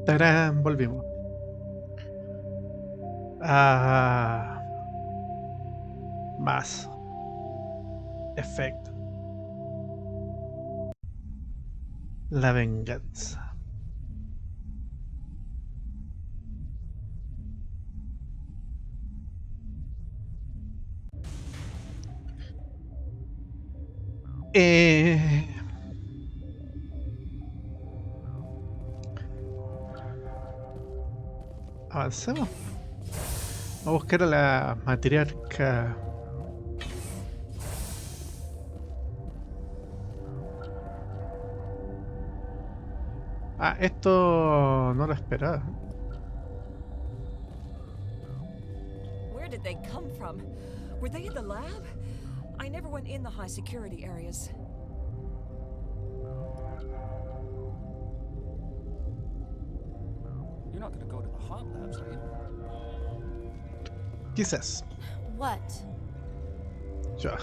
Tarán, volvimos. Ah, más efecto. La venganza. Eh, Avancemos. Vamos a buscar a la matriarca. Ah, esto no lo esperaba. Where did they come from? Were they in the lab? I never went in the high security areas. You're not gonna go to the hot labs, are you? Quizás. What? Yo.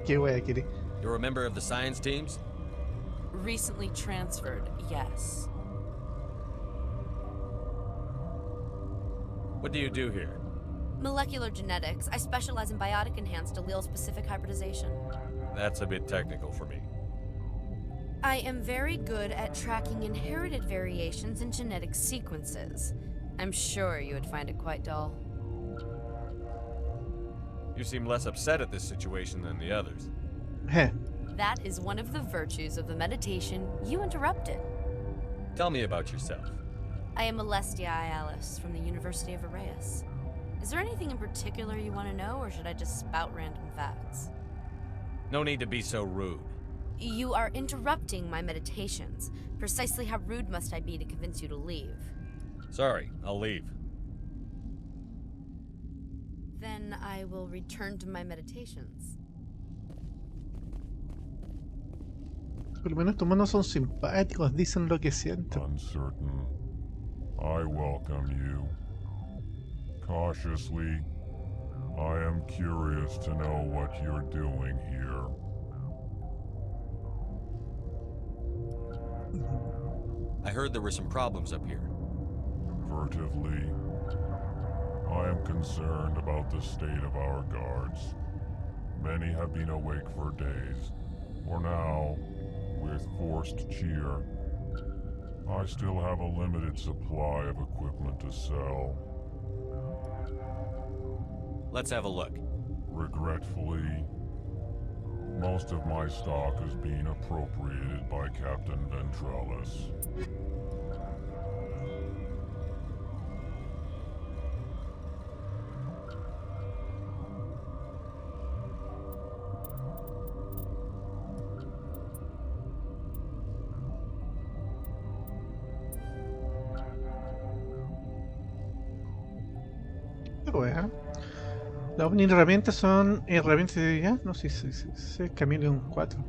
Qué wea, Kiri. You're a member of the science teams? Recently transferred, yes. What do you do here? Molecular genetics. I specialize in biotic-enhanced allele-specific hybridization. That's a bit technical for me. I am very good at tracking inherited variations in genetic sequences. I'm sure you would find it quite dull. You seem less upset at this situation than the others. Heh. That is one of the virtues of the meditation you interrupted. Tell me about yourself. I am Alestia Ialis from the University of Arrayas. Is there anything in particular you want to know, or should I just spout random facts? No need to be so rude. You are interrupting my meditations. Precisely how rude must I be to convince you to leave? Sorry, I'll leave. Then I will return to my meditations. Por lo menos estos monos son simpáticos, dicen lo que sienten. Uncertain. I welcome you. Cautiously, I am curious to know what you're doing here. I heard there were some problems up here. Furtively, I am concerned about the state of our guards. Many have been awake for days, or now, with forced cheer. I still have a limited supply of equipment to sell. Let's have a look. Regretfully, most of my stock is being appropriated by Captain Ventralis. Wea. Las únicas herramientas son herramientas de... ¿Ya? No sé, sí, Chameleon 4.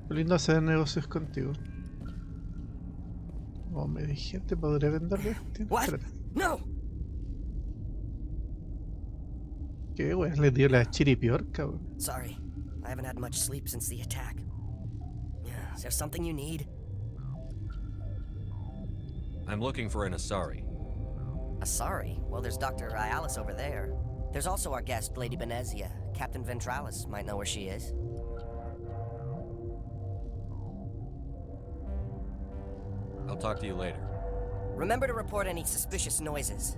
Lindo hacer negocios contigo. Oh, me dije, ¿te podré venderle? What? No! ¿Qué wey? Le dio la chiripiorca, wey. Sorry, I haven't had much sleep since the attack. Is there something you need? I'm looking for an Asari. Asari? Well, there's Dr. Ialis over there. There's also our guest, Lady Benezia. Captain Ventralis might know where she is. I'll talk to you later. Remember to report any suspicious noises.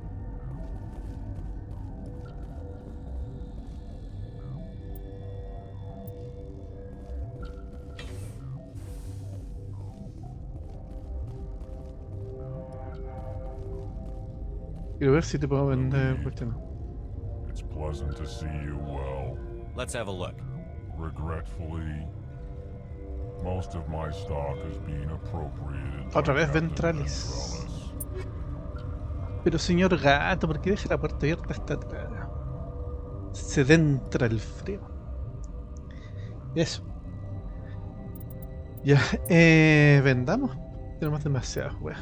Quiero ver si te puedo vender cuestiones. It's pleasant to see you well. Let's have a look. Regretfully, most of my stock is being appropriated. Otra by vez Captain Ventralis. Pero señor gato, ¿por qué deja la puerta abierta hasta atrás? se entra el frío. Eso. Ya, vendamos. Tenemos demasiadas weas.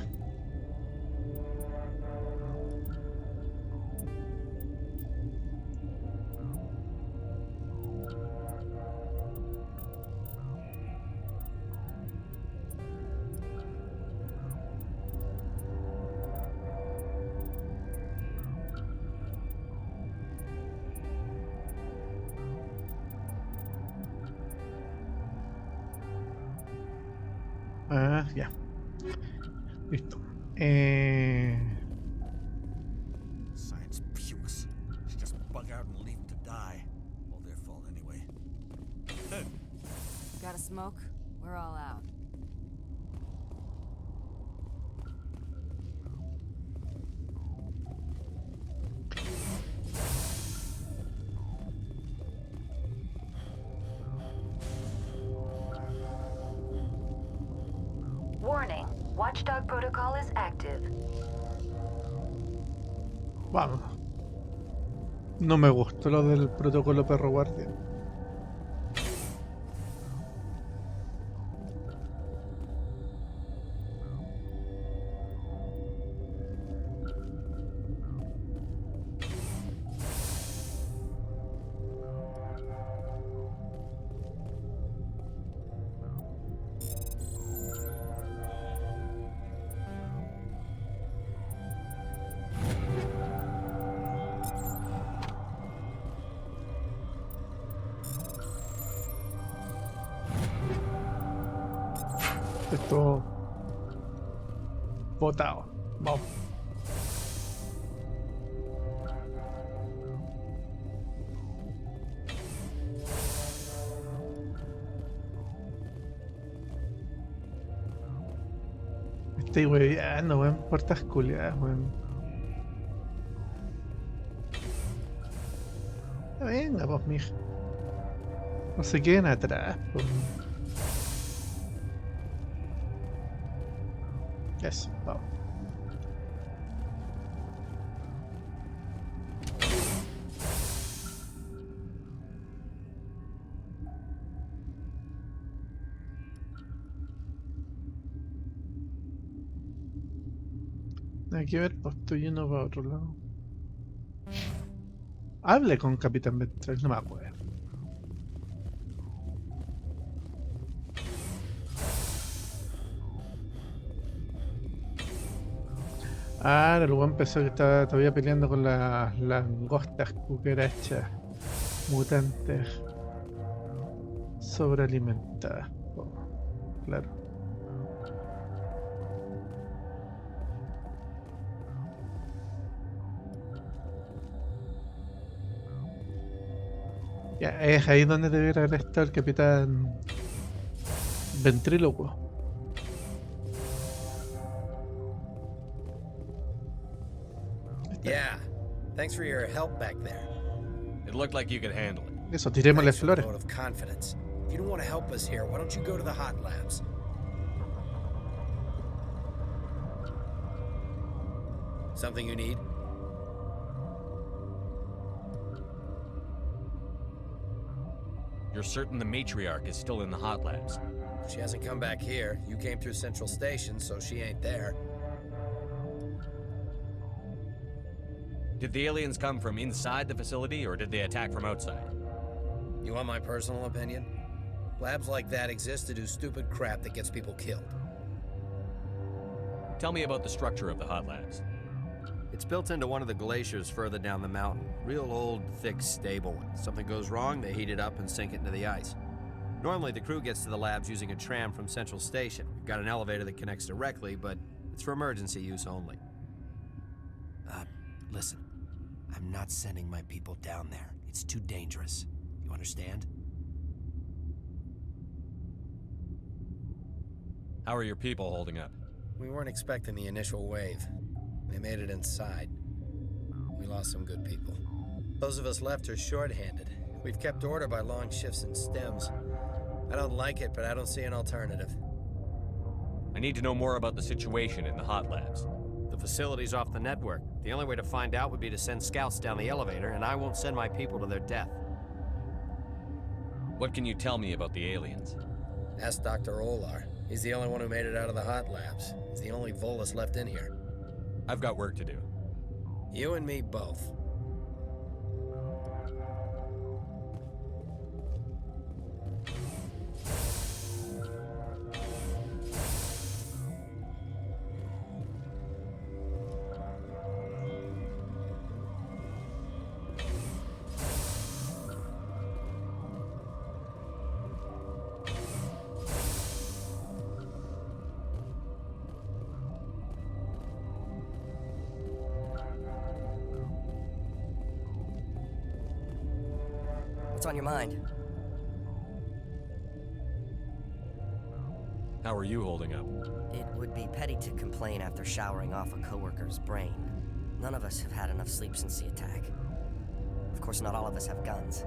Ah, ya. Listo. Science pukes. Should just bug out and leave to die. All their fault anyway. Got a smoke? We're all out. Warning, Watchdog protocol is active. Vamos. No me gustó lo del protocolo perro guardia. Esto botado. Vamos. Me estoy hueveando, weón. Puertas culiadas, weón. Venga, pues, mija. No se queden atrás, pues. Eso, vamos. Hay que ver, pues estoy yendo para otro lado. Hable con Capitán Ventral, no me acuerdo. Ah, el weón empezó que estaba todavía peleando con las langostas, cucarachas, mutantes, sobrealimentadas. Oh, claro. Ya, es ahí donde debería haber estado el capitán ventrílocuo. Yeah. Thanks for your help back there. It looked like you could handle it. Eso, tirémosle Thanks for the flores. vote of confidence. If you don't want to help us here, why don't you go to the hot labs? Something you need? You're certain the Matriarca is still in the hot labs? She hasn't come back here. You came through Central Station, so she ain't there. Did the aliens come from inside the facility, or did they attack from outside? You want my personal opinion? Labs like that exist to do stupid crap that gets people killed. Tell me about the structure of the hot labs. It's built into one of the glaciers further down the mountain. Real old, thick, stable one. Something goes wrong, they heat it up and sink it into the ice. Normally, the crew gets to the labs using a tram from Central Station. We've got an elevator that connects directly, but it's for emergency use only. Listen. I'm not sending my people down there. It's too dangerous. You understand? How are your people holding up? We weren't expecting the initial wave. They made it inside. We lost some good people. Those of us left are short-handed. We've kept order by long shifts and stems. I don't like it, but I don't see an alternative. I need to know more about the situation in the hot labs. The facility's off the network. The only way to find out would be to send scouts down the elevator, and I won't send my people to their death. What can you tell me about the aliens? Ask Dr. Olar. He's the only one who made it out of the hot labs. He's the only Volus left in here. I've got work to do. You and me both. What's on your mind? How are you holding up? It would be petty to complain after showering off a coworker's brain. None of us have had enough sleep since the attack. Of course, not all of us have guns.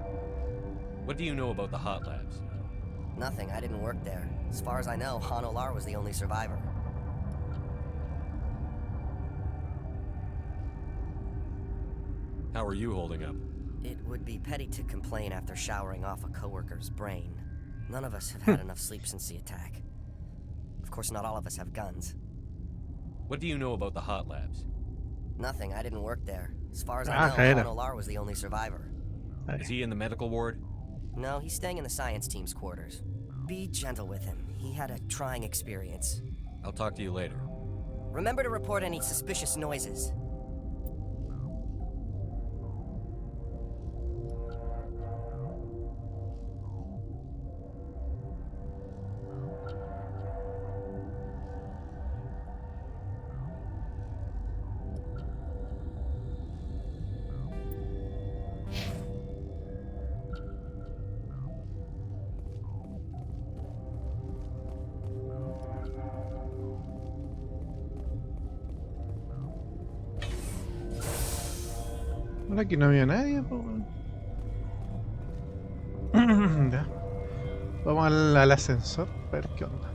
What do you know about the hot labs? Nothing, I didn't work there. As far as I know, Han Olar was the only survivor. How are you holding up? It would be petty to complain after showering off a coworker's brain. None of us have had enough sleep since the attack. Of course, not all of us have guns. What do you know about the hot labs? Nothing, I didn't work there. As far as I know, Han Olar was the only survivor. Is he in the medical ward? No, he's staying in the science team's quarters. Be gentle with him. He had a trying experience. I'll talk to you later. Remember to report any suspicious noises. Bueno, aquí no había nadie, pues. Ya. Vamos al ascensor, a ver qué onda.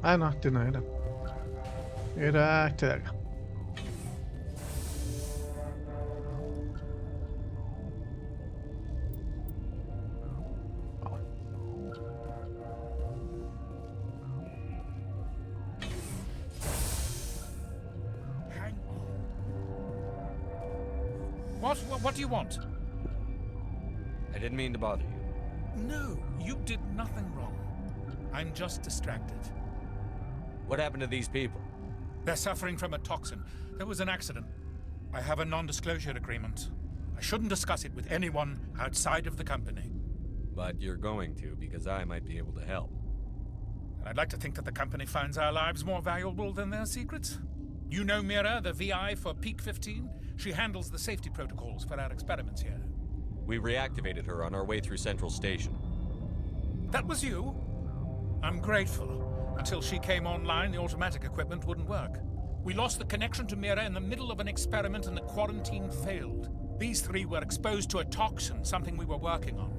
Ah, no, este no era. Era este de acá. What do you want? I didn't mean to bother you. No, you did nothing wrong. I'm just distracted. What happened to these people? They're suffering from a toxin. There was an accident. I have a non-disclosure agreement. I shouldn't discuss it with anyone outside of the company. But you're going to, because I might be able to help. And I'd like to think that the company finds our lives more valuable than their secrets. You know Mira, the VI for Peak 15? She handles the safety protocols for our experiments here. We reactivated her on our way through Central Station. That was you? I'm grateful. Until she came online, the automatic equipment wouldn't work. We lost the connection to Mira in the middle of an experiment and the quarantine failed. These three were exposed to a toxin, something we were working on.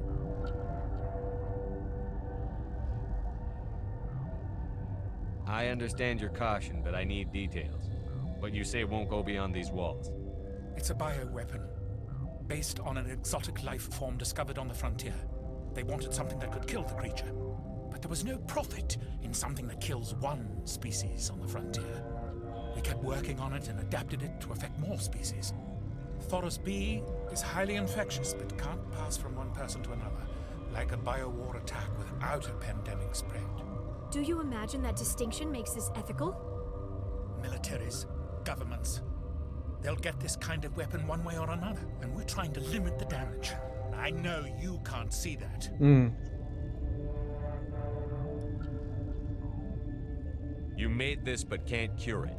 I understand your caution, but I need details. What you say won't go beyond these walls. It's a bioweapon, based on an exotic life form discovered on the frontier. They wanted something that could kill the creature. But there was no profit in something that kills one species on the frontier. We kept working on it and adapted it to affect more species. Thoros B is highly infectious, but can't pass from one person to another, like a biowar attack without a pandemic spread. Do you imagine that distinction makes this ethical? Militaries, governments, they'll get this kind of weapon one way or another, and we're trying to limit the damage. I know you can't see that. You made this but can't cure it.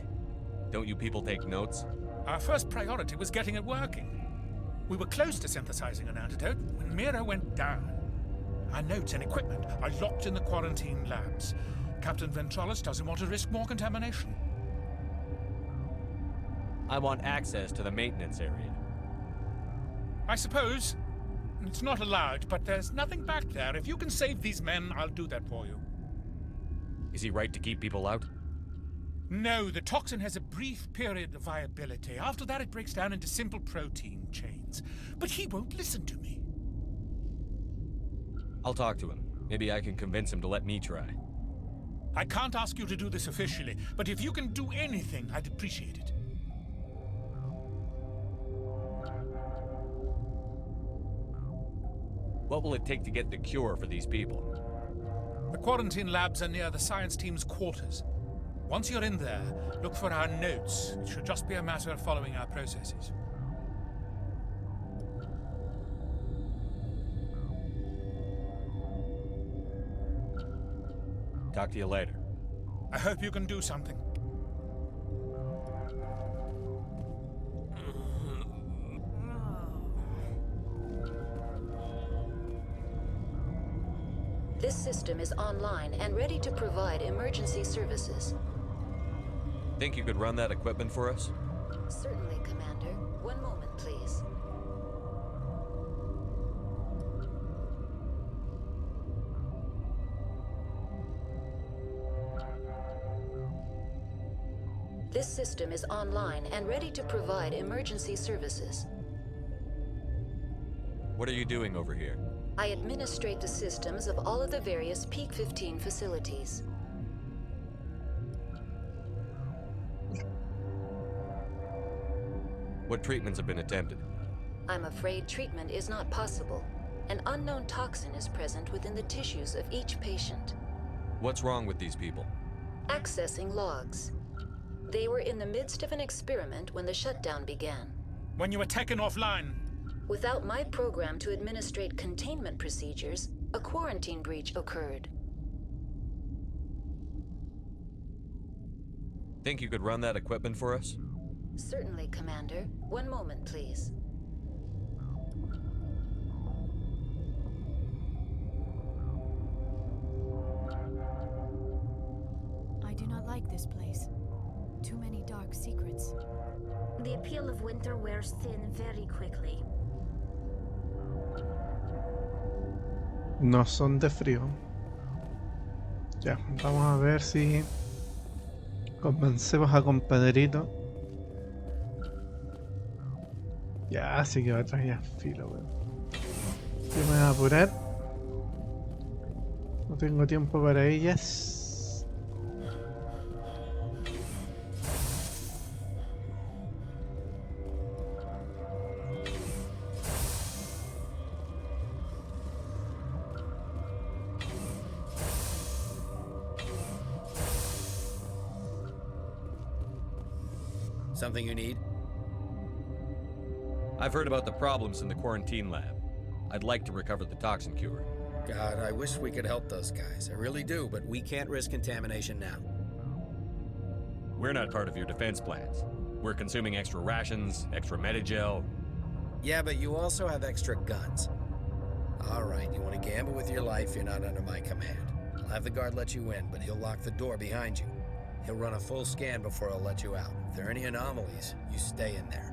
Don't you people take notes? Our first priority was getting it working. We were close to synthesizing an antidote when Mira went down. Our notes and equipment are locked in the quarantine labs. Captain Ventralis doesn't want to risk more contamination. I want access to the maintenance area. I suppose. It's not allowed, but there's nothing back there. If you can save these men, I'll do that for you. Is he right to keep people out? No, the toxin has a brief period of viability. After that, it breaks down into simple protein chains. But he won't listen to me. I'll talk to him. Maybe I can convince him to let me try. I can't ask you to do this officially, but if you can do anything, I'd appreciate it. What will it take to get the cure for these people? The quarantine labs are near the science team's quarters. Once you're in there, look for our notes. It should just be a matter of following our processes. Talk to you later. I hope you can do something. This system is online and ready to provide emergency services. Think you could run that equipment for us? Certainly, Commander. One moment, please. This system is online and ready to provide emergency services. What are you doing over here? I administrate the systems of all of the various Peak 15 facilities. What treatments have been attempted? I'm afraid treatment is not possible. An unknown toxin is present within the tissues of each patient. What's wrong with these people? Accessing logs. They were in the midst of an experiment when the shutdown began. When you were taken offline. Without my program to administrate containment procedures, a quarantine breach occurred. Think you could run that equipment for us? Certainly, Commander. One moment, please. I do not like this place. Too many dark secrets. The appeal of winter wears thin very quickly. No son de frío. Ya, vamos a ver si convencemos a compadrito. Ya, sí que va atrás ya, filo, weón. Yo me voy a apurar. No tengo tiempo para ellas. Something you need? I've heard about the problems in the quarantine lab. I'd like to recover the toxin cure. God, I wish we could help those guys. I really do, but we can't risk contamination now. We're not part of your defense plans. We're consuming extra rations, extra metagel. Yeah, but you also have extra guns. All right, you want to gamble with your life, you're not under my command. I'll have the guard let you in, but he'll lock the door behind you. He'll run a full scan before he'll let you out. If there are any anomalies, you stay in there.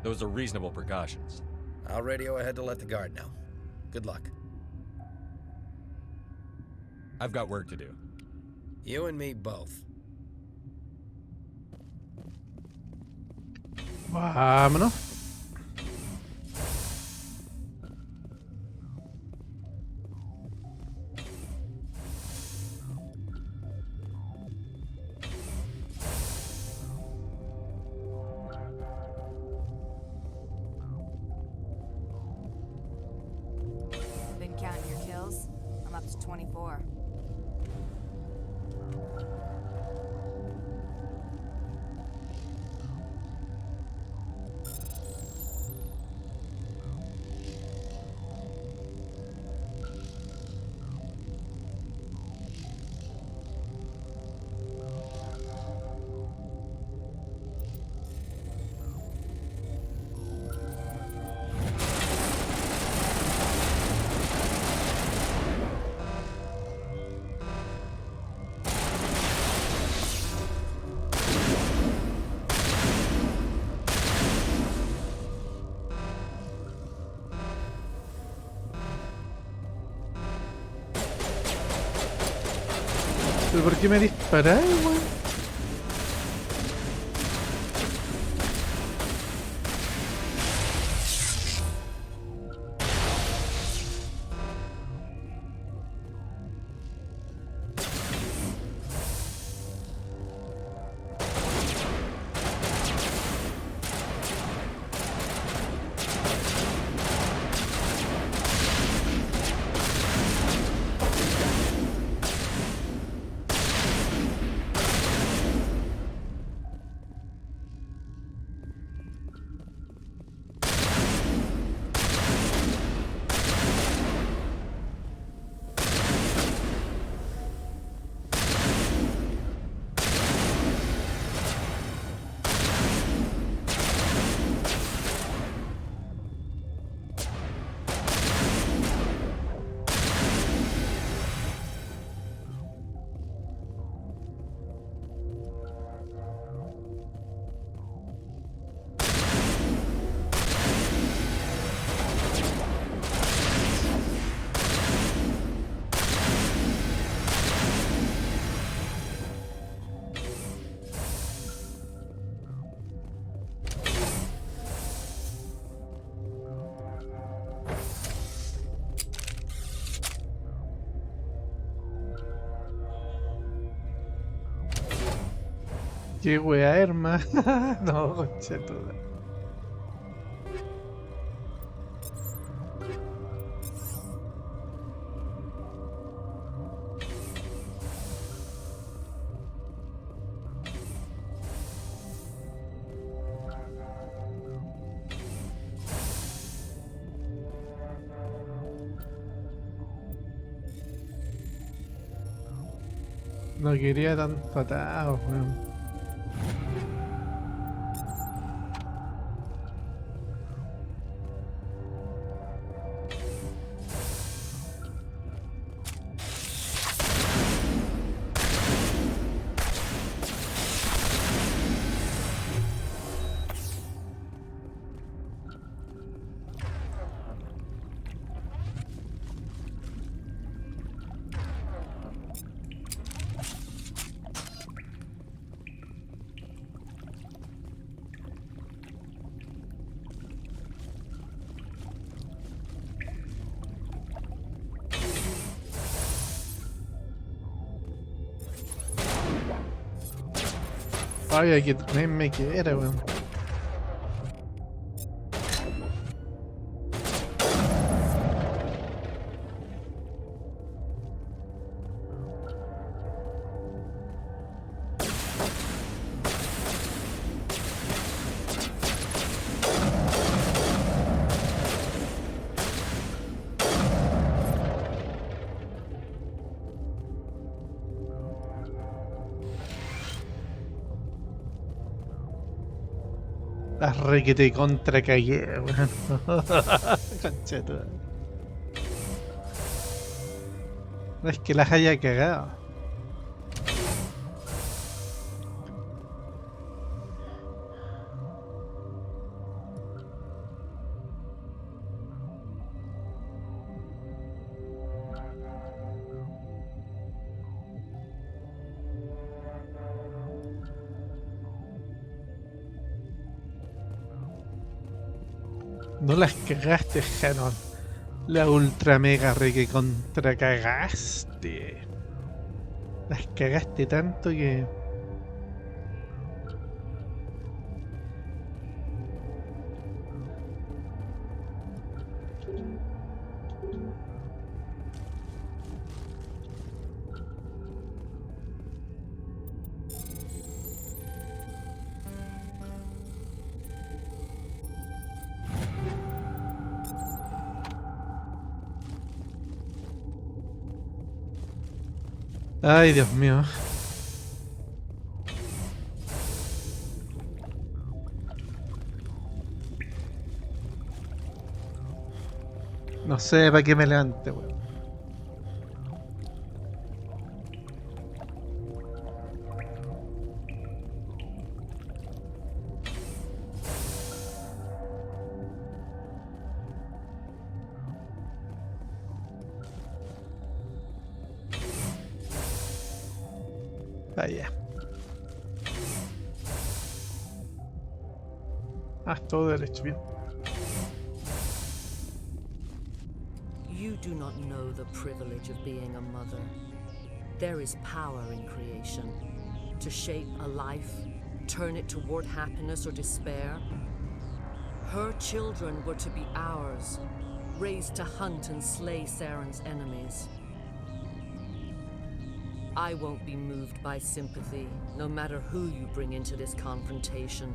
Those are reasonable precautions. I'll radio ahead to let the guard know. Good luck. I've got work to do. You and me both. Vámonos. Been counting your kills? I'm up to 24. ¿Pero por qué me disparáis, weón? Qué wea, herma. No, conchetuda. No quería tanto atado, weón. Ay, aquí me quiere, weón. Las re que te contra cagué, weón. Conchetuda. No es que las haya cagado. No las cagaste, Hanon. La ultra mega re que contra cagaste. Las cagaste tanto que... Ay, Dios mío. No sé para qué me levante, weón. Vaya. Ah, todo derecho, bien. You do not know the privilege of being a mother. There is power in creation. To shape a life, turn it toward happiness or despair. Her children were to be ours, raised to hunt and slay Saren's enemies. I won't be moved by sympathy, no matter who you bring into this confrontation.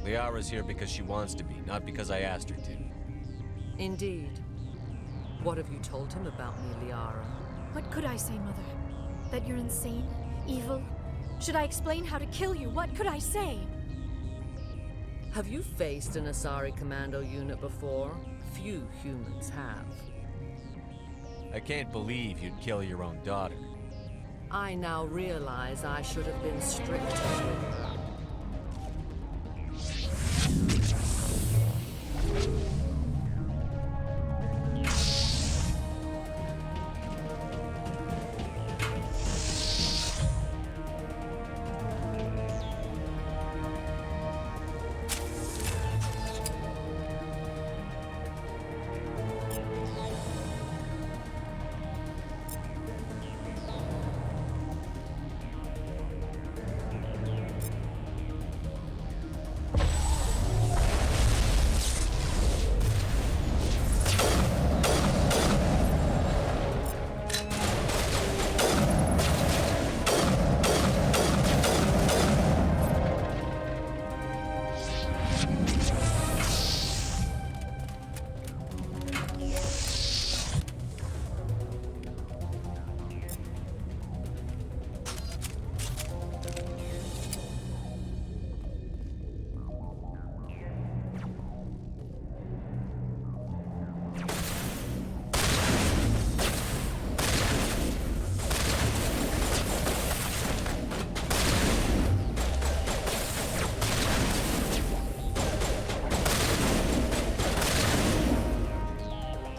Liara's here because she wants to be, not because I asked her to. Indeed. What have you told him about me, Liara? What could I say, Mother? That you're insane? Evil? Should I explain how to kill you? What could I say? Have you faced an Asari commando unit before? Few humans have. I can't believe you'd kill your own daughter. I now realize I should have been stricter with her.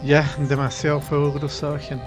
Ya, demasiado fuego cruzado, gente.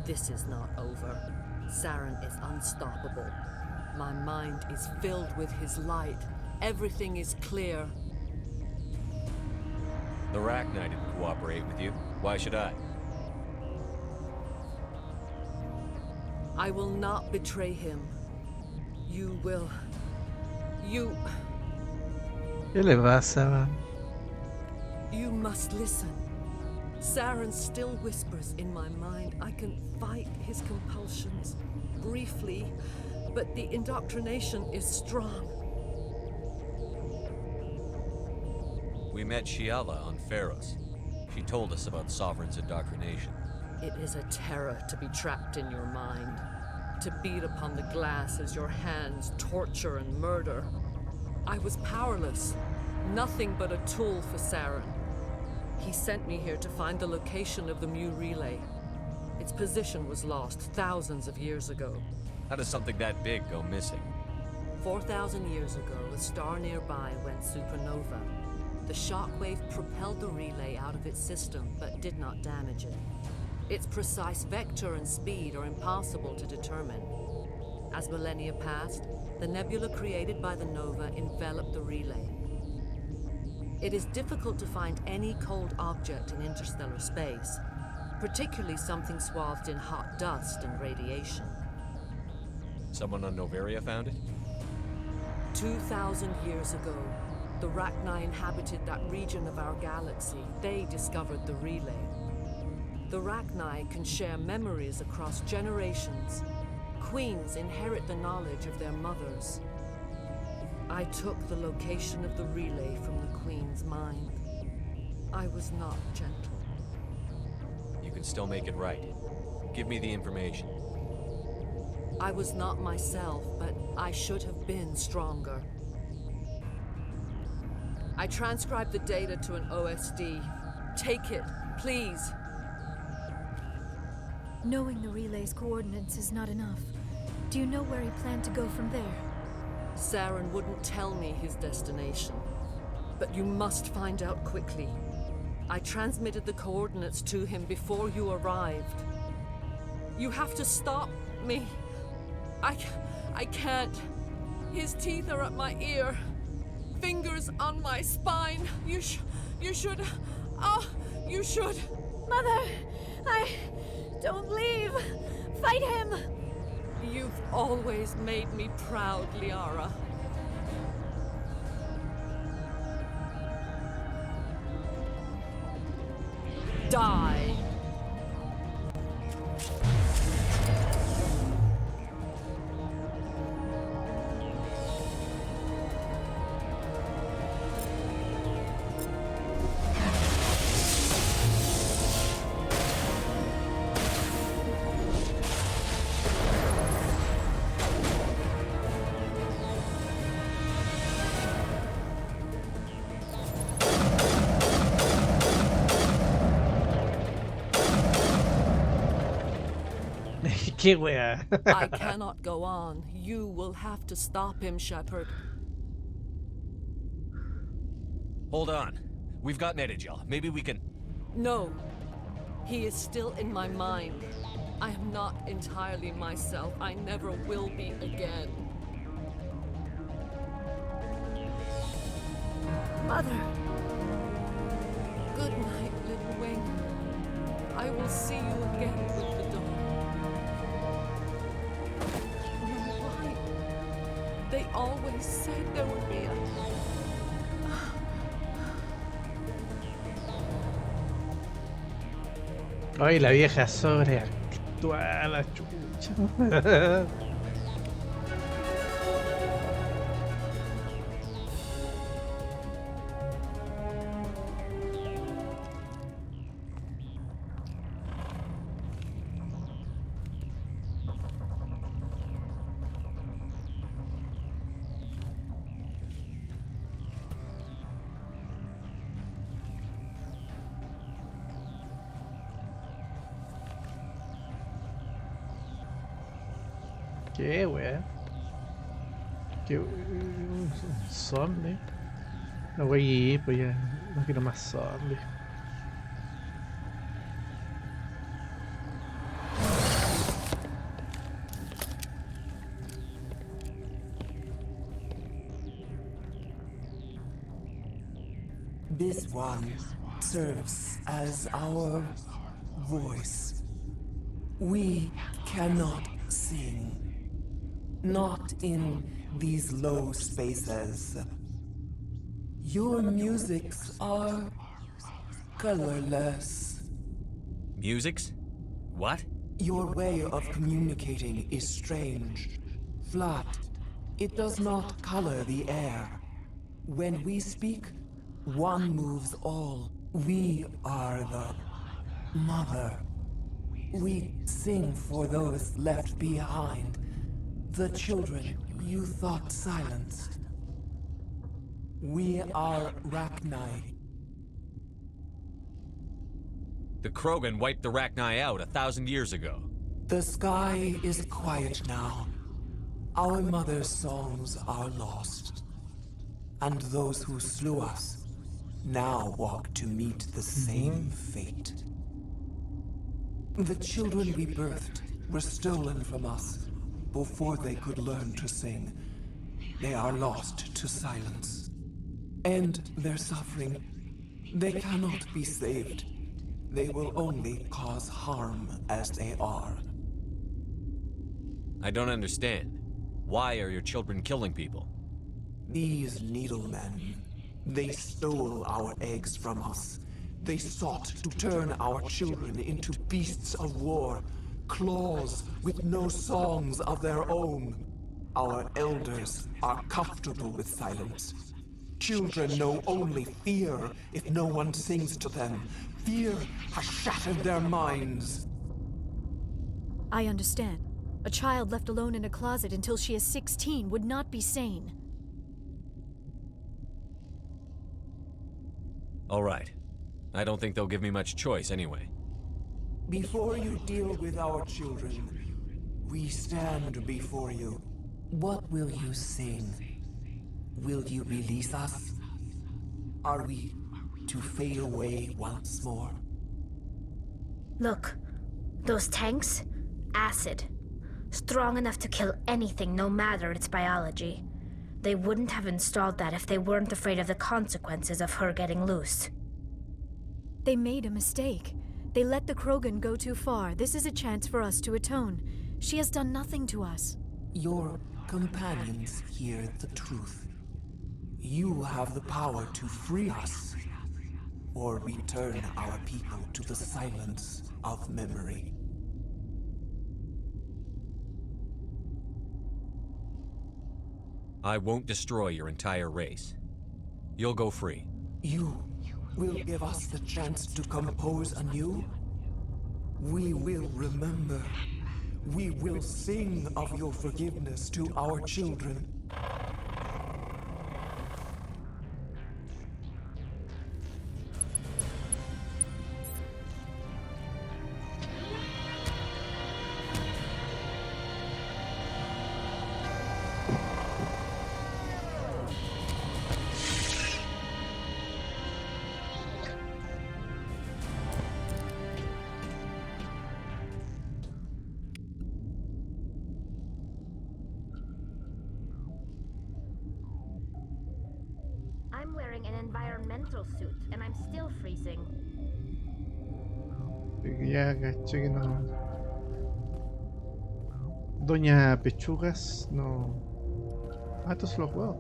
This is not over. Saren is unstoppable. My mind is filled with his light. Everything is clear. The Rachni didn't cooperate with you. Why should I? I will not betray him. You will. You ¿Qué le pasa, man? must listen. Saren still whispers in my mind. I can fight his compulsions briefly, but the indoctrination is strong. We met Shiala on Pharos. She told us about Sovereign's indoctrination. It is a terror to be trapped in your mind, to beat upon the glass as your hands torture and murder. I was powerless, nothing but a tool for Saren. He sent me here to find the location of the Mu relay. Its position was lost thousands of years ago. How does something that big go missing? 4,000 years ago, a star nearby went supernova. The shockwave propelled the relay out of its system, but did not damage it. Its precise vector and speed are impossible to determine. As millennia passed, the nebula created by the nova enveloped the relay. It is difficult to find any cold object in interstellar space, particularly something swathed in hot dust and radiation. Someone on Noveria found it? 2,000 years ago, the Rachni inhabited that region of our galaxy. They discovered the relay. The Rachni can share memories across generations. Queens inherit the knowledge of their mothers. I took the location of the relay from the Queen's mind. I was not gentle. You can still make it right. Give me the information. I was not myself, but I should have been stronger. I transcribed the data to an OSD. Take it, please. Knowing the relay's coordinates is not enough. Do you know where he planned to go from there? Saren wouldn't tell me his destination. But you must find out quickly. I transmitted the coordinates to him before you arrived. You have to stop me. I can't. His teeth are at my ear. Fingers on my spine. You should. Oh, you should. Mother, don't leave. Fight him. You've always made me proud, Liara. Die. Qué wea. I cannot go on. You will have to stop him, Shepard. Hold on. We've got Netagel. Maybe we can... No. He is still in my mind. I am not entirely myself. I never will be again. Mother. Good night, little wing. I will see you again with the dawn. Why? They always said there would be a... Ay, la vieja sobreactuada, chucha. ¿Qué, wea? ¿Qué? ¿Un zombie? No voy a ir, pues ya no quiero más zombies. This one serves as our voice. We cannot sing. Not in these low spaces. Your musics are colorless. Musics? What? Your way of communicating is strange. Flat. It does not color the air. When we speak, one moves all. We are the mother. We sing for those left behind. The children you thought silenced. We are Rachni. The Krogan wiped the Rachni out 1,000 years ago. The sky is quiet now. Our mother's songs are lost. And those who slew us now walk to meet the same fate. The children we birthed were stolen from us before they could learn to sing. They are lost to silence. And their suffering, they cannot be saved. They will only cause harm as they are. I don't understand. Why are your children killing people? These needlemen, they stole our eggs from us. They sought to turn our children into beasts of war, claws with no songs of their own. Our elders are comfortable with silence. Children know only fear if no one sings to them. Fear has shattered their minds. I understand. A child left alone in a closet until she is 16 would not be sane. All right. I don't think they'll give me much choice anyway. Before you deal with our children, we stand before you. What will you sing? Will you release us? Are we to fade away once more? Look, those tanks? Acid. Strong enough to kill anything, no matter its biology. They wouldn't have installed that if they weren't afraid of the consequences of her getting loose. They made a mistake. They let the Krogan go too far. This is a chance for us to atone. She has done nothing to us. Your companions hear the truth. You have the power to free us, or return our people to the silence of memory. I won't destroy your entire race. You'll go free. You will give us the chance to compose anew? We will remember. We will sing of your forgiveness to our children. I'm wearing an environmental suit, and I'm still freezing. Ya agaché que no. Doña Pechugas no. Ah, estos son los juegos.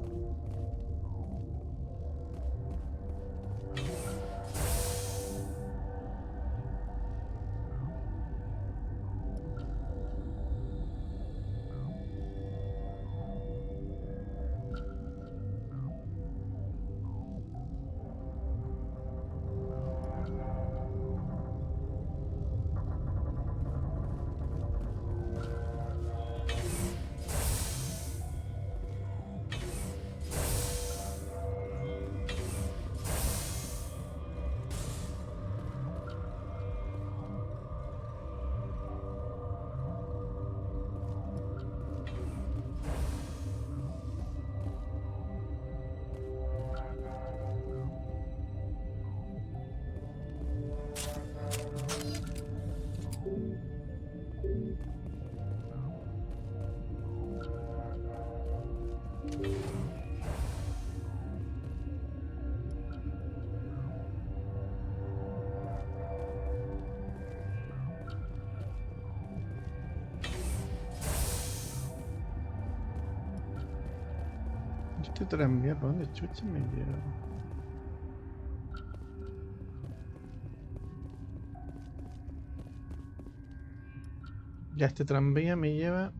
Este tranvía, ¿para dónde chucha me lleva? Ya este tranvía me lleva.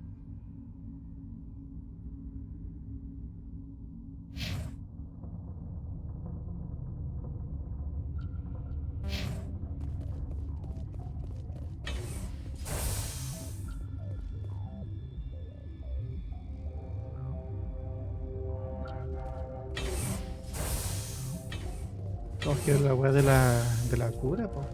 Coge la weá de la cura, pues.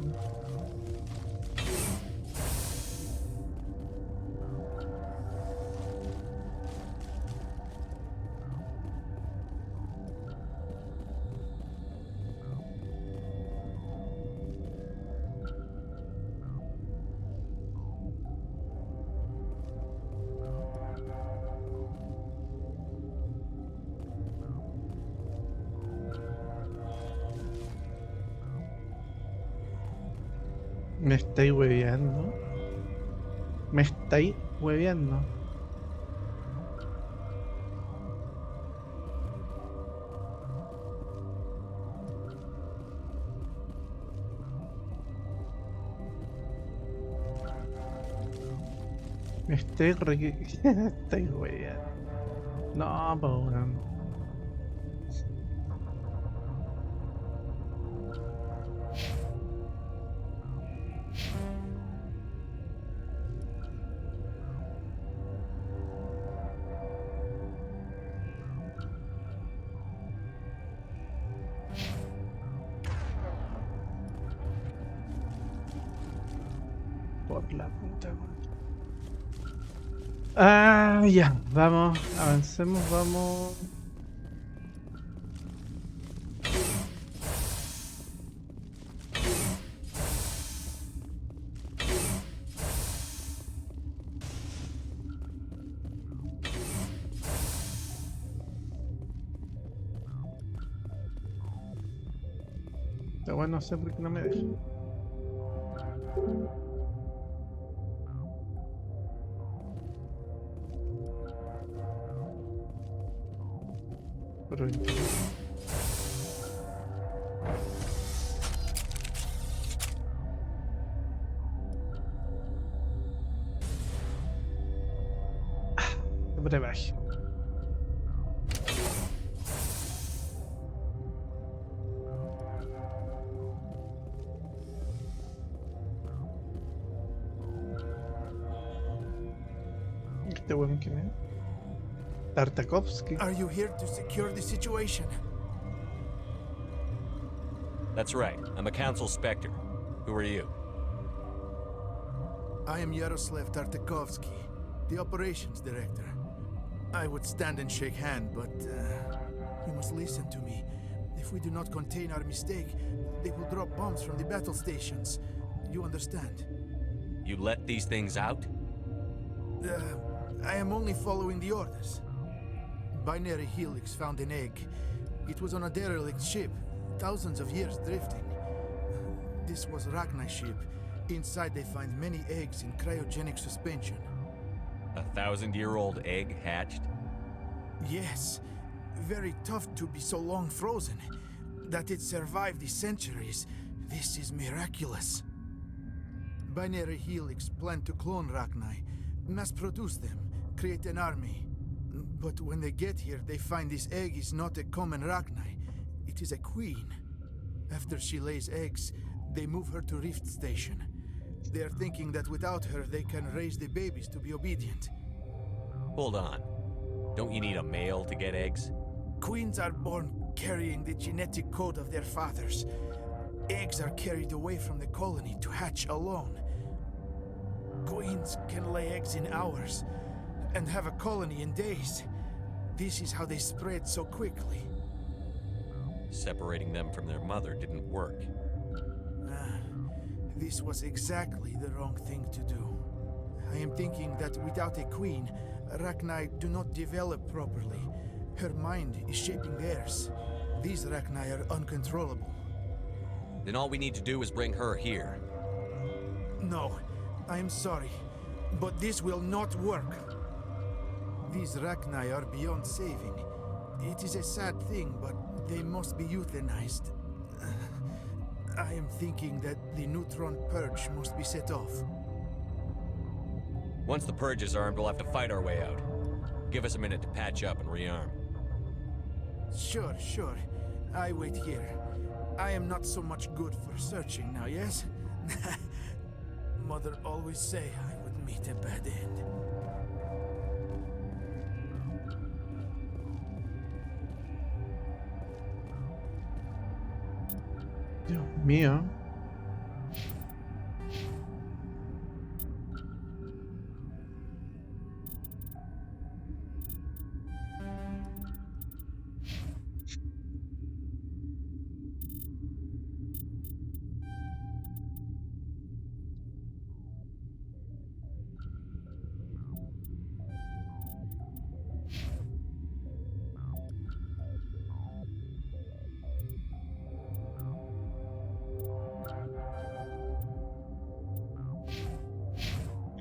Me estáis hueveando. Me estáis hueveando. Me estáis estáis hueveando. No, pues weón. Por la puta, weón. Ah, ya, vamos, avancemos, vamos. Pero bueno, no sé por qué no me deja. Pero brebaje. Este weón quién es? Tartakovsky. Are you here to secure the situation? That's right. I'm a Council Spectre. Who are you? I am Yaroslav Tartakovsky, the operations director. I would stand and shake hand, but you must listen to me. If we do not contain our mistake, they will drop bombs from the battle stations. You understand? You let these things out? I am only following the orders. Binary Helix found an egg. It was on a derelict ship, thousands of years drifting. This was Ragna's ship. Inside they find many eggs in cryogenic suspension. 1,000-year-old egg hatched? Yes. Very tough to be so long frozen. That it survived the centuries, this is miraculous. Binary Helix planned to clone Ragnar, mass-produce them, create an army. But when they get here, they find this egg is not a common Ragnar. It is a queen. After she lays eggs, they move her to Rift Station. They are thinking that without her, they can raise the babies to be obedient. Hold on. Don't you need a male to get eggs? Queens are born carrying the genetic code of their fathers. Eggs are carried away from the colony to hatch alone. Queens can lay eggs in hours and have a colony in days. This is how they spread so quickly. Separating them from their mother didn't work. This was exactly the wrong thing to do. I am thinking that without a queen, Ragnar do not develop properly. Her mind is shaping theirs. These Ragnar are uncontrollable. Then all we need to do is bring her here. No, I am sorry, but this will not work. These Ragnar are beyond saving. It is a sad thing, but they must be euthanized. I am thinking that the neutron purge must be set off. Once the purge is armed, we'll have to fight our way out. Give us a minute to patch up and rearm. Sure, sure. I wait here. I am not so much good for searching now, yes? Mother always say I would meet a bad end. Dios mío.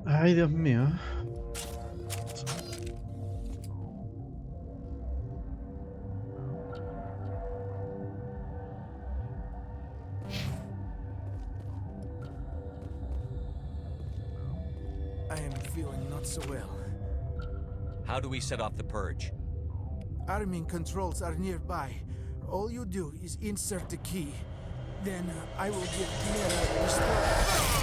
Ay, Dios mío. I am feeling not so well. How do we set off the purge? Arming controls are nearby. All you do is insert the key. Then I will get Mira restored.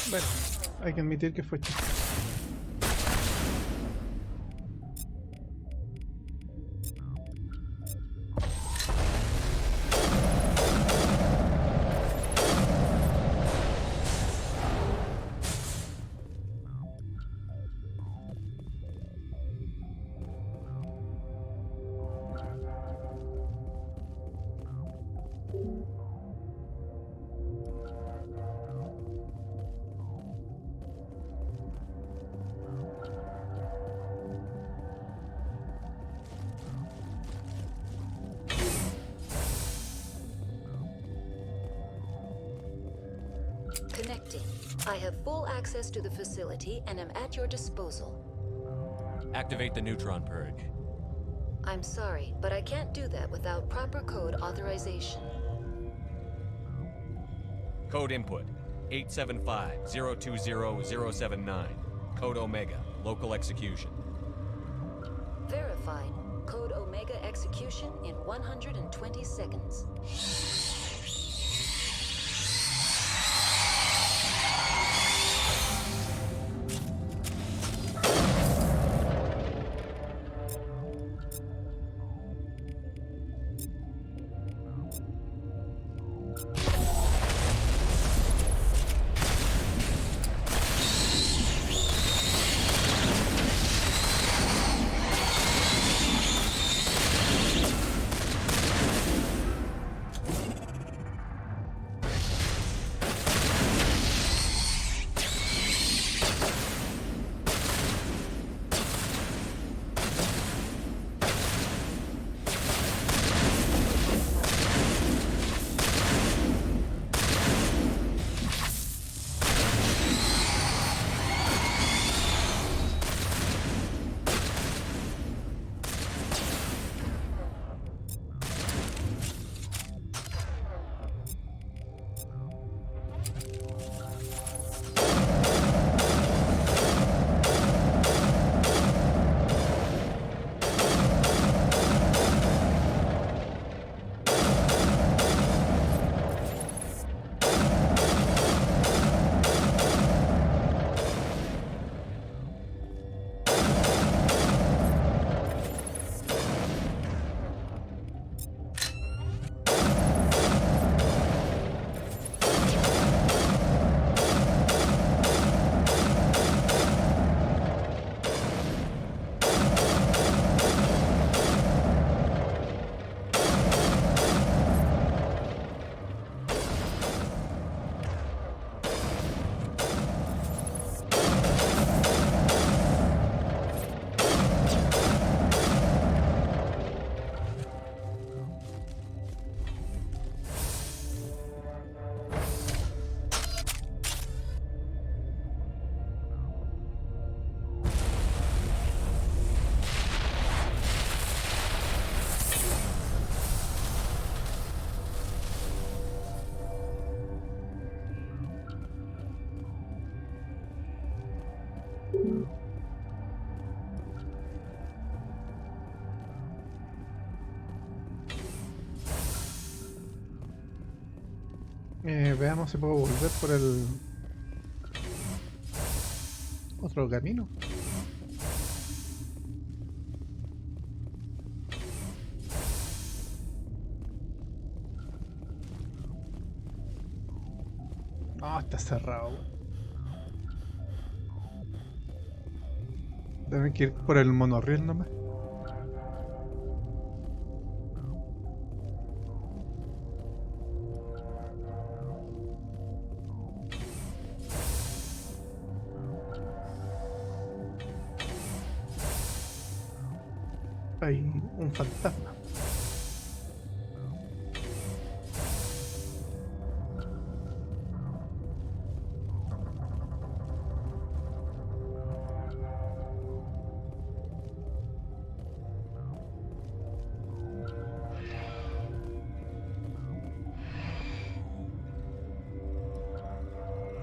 Bueno, hay que admitir que fue chistoso. Connecting. I have full access to the facility and am at your disposal. Activate the neutron purge. I'm sorry, but I can't do that without proper code authorization. Code input 875-020-079. Code Omega. Local execution. Verified. Code Omega execution in 120 seconds. Veamos si puedo volver por el otro camino. No, está cerrado. Deben que ir por el monorriel nomás. Hay un fantasma.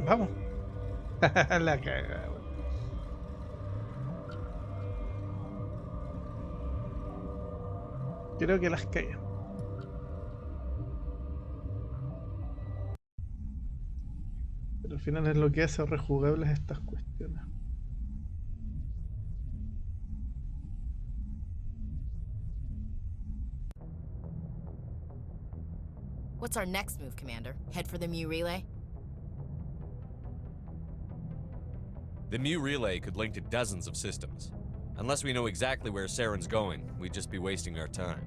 Vamos. La caga. Creo que las cagué. Pero al final es lo que hace rejugables estas cuestiones. What's our next move, Commander? Head for the Mu relay? The Mu relay could link to dozens of systems. Unless we know exactly where Saren's going, we'd just be wasting our time.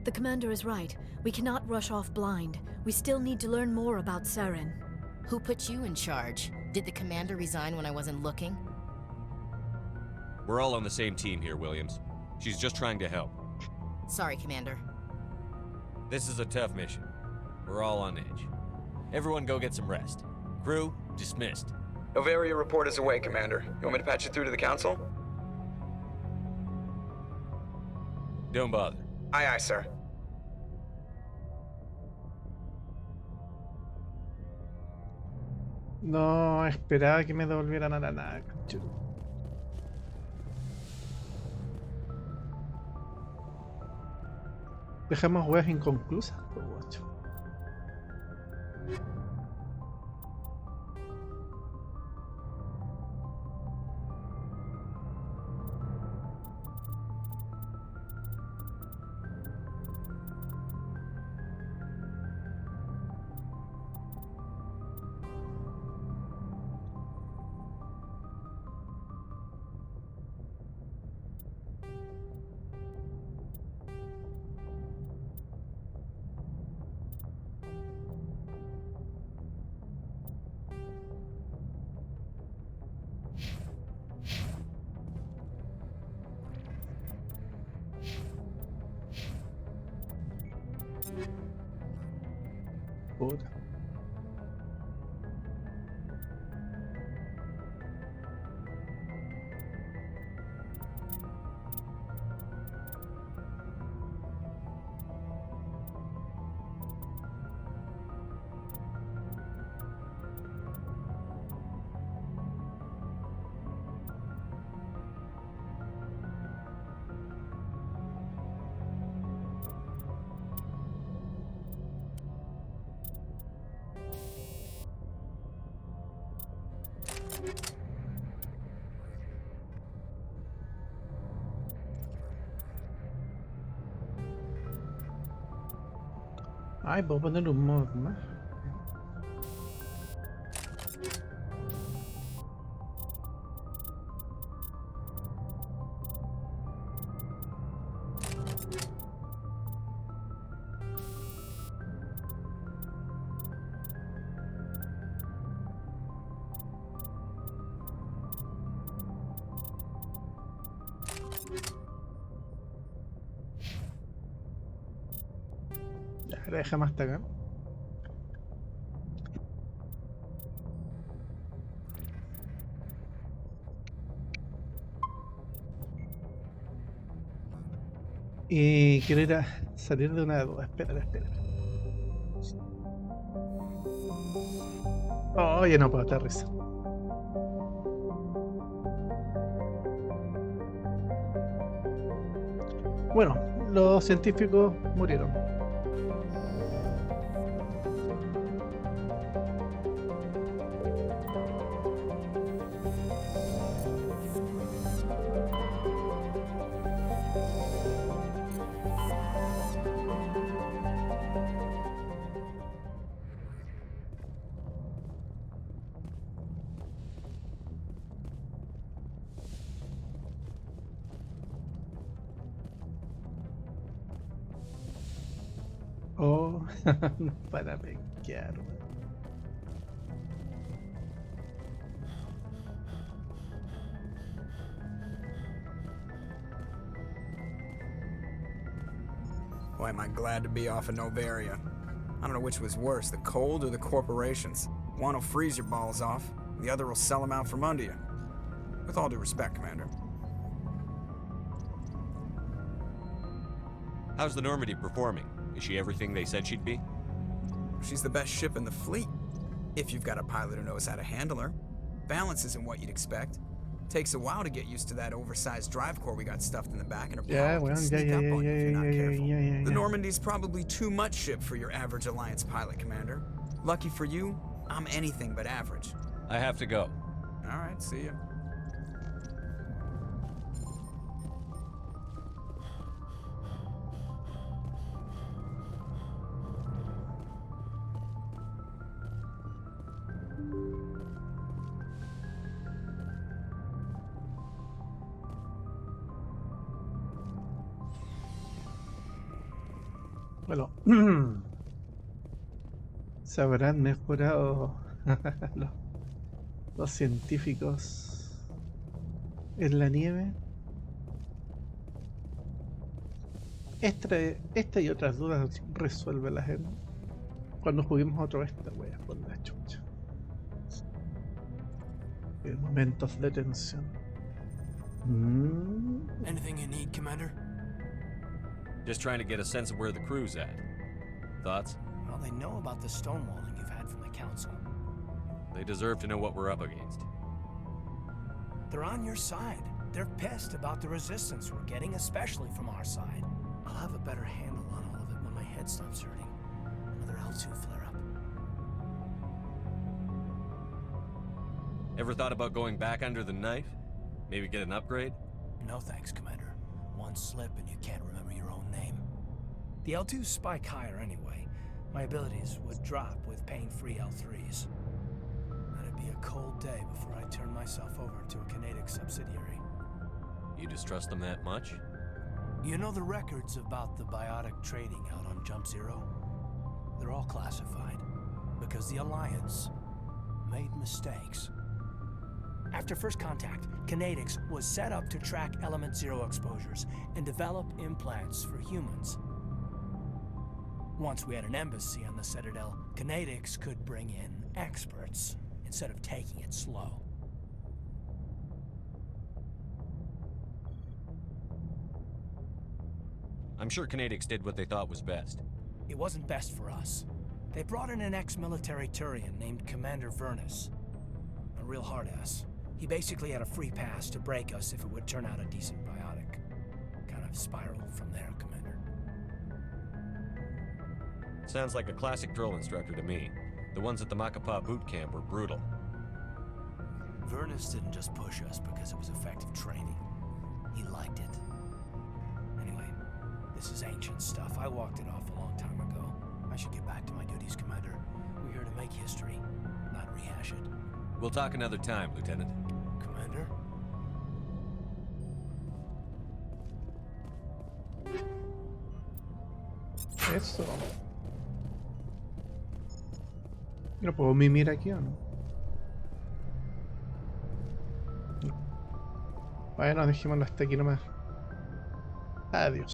The commander is right. We cannot rush off blind. We still need to learn more about Saren. Who put you in charge? Did the commander resign when I wasn't looking? We're all on the same team here, Williams. She's just trying to help. Sorry, Commander. This is a tough mission. We're all on edge. Everyone go get some rest. Crew, dismissed. Novaria report is away, Commander. You want me to patch it through to the Council? Don't bother. Aye, aye, sir. No esperaba que me devolvieran a la nada, conchudo. Dejamos weas inconclusas, por guacho. Puta. Ay, puedo poner un mod más. Ya, déjame hasta acá. Y quiero ir a salir de una duda. Espera. Oh, ya no puedo aterrizar. Bueno, los científicos murieron. Para pequear, weón. Boy, am I glad to be off of Novaria. I don't know which was worse, the cold or the corporations. One will freeze your balls off, the other will sell them out from under you. With all due respect, Commander. How's the Normandy performing? Is she everything they said she'd be? She's the best ship in the fleet, if you've got a pilot who knows how to handle her. Balance isn't what you'd expect. Takes a while to get used to that oversized drive core we got stuffed in the back, and her power can sneak up on you if you're not careful. The Normandy's probably too much ship for your average Alliance pilot, Commander. Lucky for you, I'm anything but average. I have to go. All right, see ya. Bueno, se habrán mejorado los científicos en la nieve. Esta y otras dudas resuélvelas cuando juguemos otro esta wea por la chucha. Momentos de tensión. Anything you need, Commander? Just trying to get a sense of where the crew's at. Thoughts? Well, they know about the stonewalling you've had from the Council. They deserve to know what we're up against. They're on your side. They're pissed about the resistance we're getting, especially from our side. I'll have a better handle on all of it when my head stops hurting. Another L2 flare-up. Ever thought about going back under the knife? Maybe get an upgrade? No thanks, Commander. One slip and you can't remember your own name. The L2s spike higher anyway. My abilities would drop with pain-free L3s. That'd be a cold day before I turn myself over to a Canadic subsidiary. You distrust them that much? You know the records about the biotic trading out on Jump Zero? They're all classified, because the Alliance made mistakes. After first contact, Kinetics was set up to track Element Zero exposures and develop implants for humans. Once we had an embassy on the Citadel, Kinetics could bring in experts instead of taking it slow. I'm sure Kinetics did what they thought was best. It wasn't best for us. They brought in an ex-military Turian named Commander Vernus. A real hard-ass. He basically had a free pass to break us if it would turn out a decent biotic. Kind of spiraled from there, Commander. Sounds like a classic drill instructor to me. The ones at the Macapa boot camp were brutal. Vernus didn't just push us because it was effective training. He liked it. Anyway, this is ancient stuff. I walked it off a long time ago. I should get back to my duties, Commander. We're here to make history, not rehash it. We'll talk another time, Lieutenant. Commander? Eso. ¿Lo puedo mimir aquí o no? Bueno, dejémoslo hasta aquí nomás. Adiós.